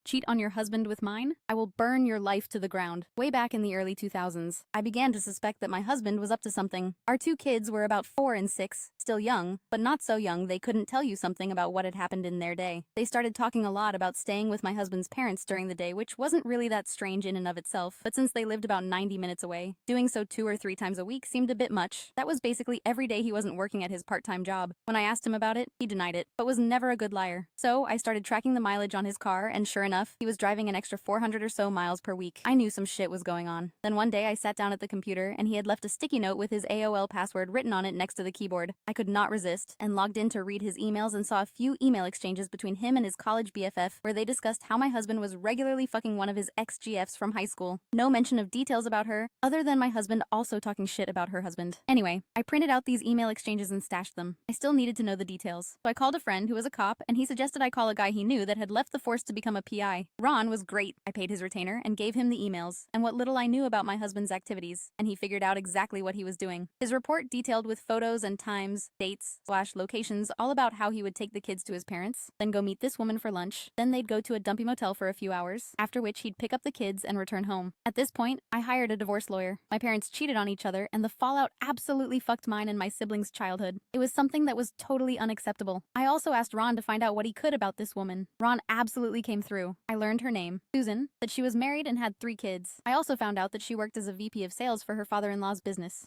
Cheat on your husband with mine? I will burn your life to the ground. Way back in the early 2000s, I began to suspect that my husband was up to something. Our two kids were about 4 and 6, still young, but not so young they couldn't tell you something about what had happened in their day. They started talking a lot about staying with my husband's parents during the day, which wasn't really that strange in and of itself, but since they lived about 90 minutes away, doing so 2 or 3 times a week seemed a bit much. That was basically every day he wasn't working at his part-time job. When I asked him about it, he denied it, but was never a good liar. So I started tracking the mileage on his car, and sure enough, he was driving an extra 400 or so miles per week. I knew some shit was going on. Then one day I sat down at the computer, and he had left a sticky note with his AOL password written on it next to the keyboard. I could not resist, and logged in to read his emails and saw a few email exchanges between him and his college BFF where they discussed how my husband was regularly fucking one of his ex-GFs from high school. No mention of details about her, other than my husband also talking shit about her husband. Anyway, I printed out these email exchanges and stashed them. I still needed to know the details. So I called a friend who was a cop, and he suggested I call a guy he knew that had left the force to become a PI. Ron was great. I paid his retainer and gave him the emails and what little I knew about my husband's activities, and he figured out exactly what he was doing. His report detailed with photos and times, dates/locations, all about how he would take the kids to his parents, then go meet this woman for lunch, then they'd go to a dumpy motel for a few hours, after which he'd pick up the kids and return home. At this point, I hired a divorce lawyer. My parents cheated on each other, and the fallout absolutely fucked mine and my siblings' childhood. It was something that was totally unacceptable. I also asked Ron to find out what he could about this woman. Ron absolutely came through. I learned her name, Susan, that she was married and had 3 kids. I also found out that she worked as a VP of sales for her father-in-law's business.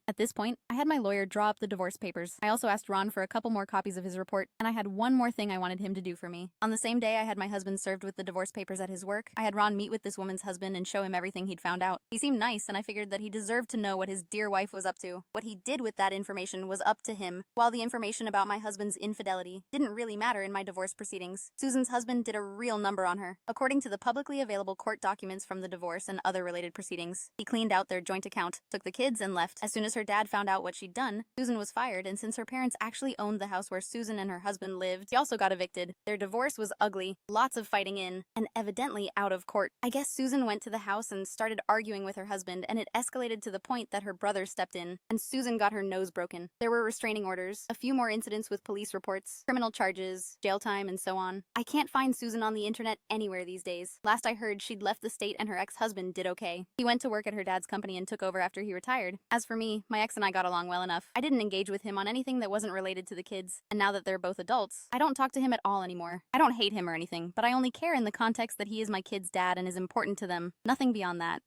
At this point, I had my lawyer draw up the divorce papers. I also asked Ron for a couple more copies of his report, and I had one more thing I wanted him to do for me. On the same day I had my husband served with the divorce papers at his work, I had Ron meet with this woman's husband and show him everything he'd found out. He seemed nice, and I figured that he deserved to know what his dear wife was up to. What he did with that information was up to him, while the information about my husband's infidelity didn't really matter in my divorce proceedings. Susan's husband did a real number on her. According to the publicly available court documents from the divorce and other related proceedings, he cleaned out their joint account, took the kids, and left. As soon as her dad found out what she'd done, Susan was fired, and since her parents actually owned the house where Susan and her husband lived, he also got evicted. Their divorce was ugly, lots of fighting in, and evidently out of court. I guess Susan went to the house and started arguing with her husband, and it escalated to the point that her brother stepped in, and Susan got her nose broken. There were restraining orders, a few more incidents with police reports, criminal charges, jail time, and so on. I can't find Susan on the internet anywhere these days. Last I heard, she'd left the state and her ex-husband did okay. He went to work at her dad's company and took over after he retired. As for me, my ex and I got along well enough. I didn't engage with him on anything that wasn't related to the kids, and now that they're both adults, I don't talk to him at all anymore. I don't hate him or anything, but I only care in the context that he is my kid's dad and is important to them. Nothing beyond that.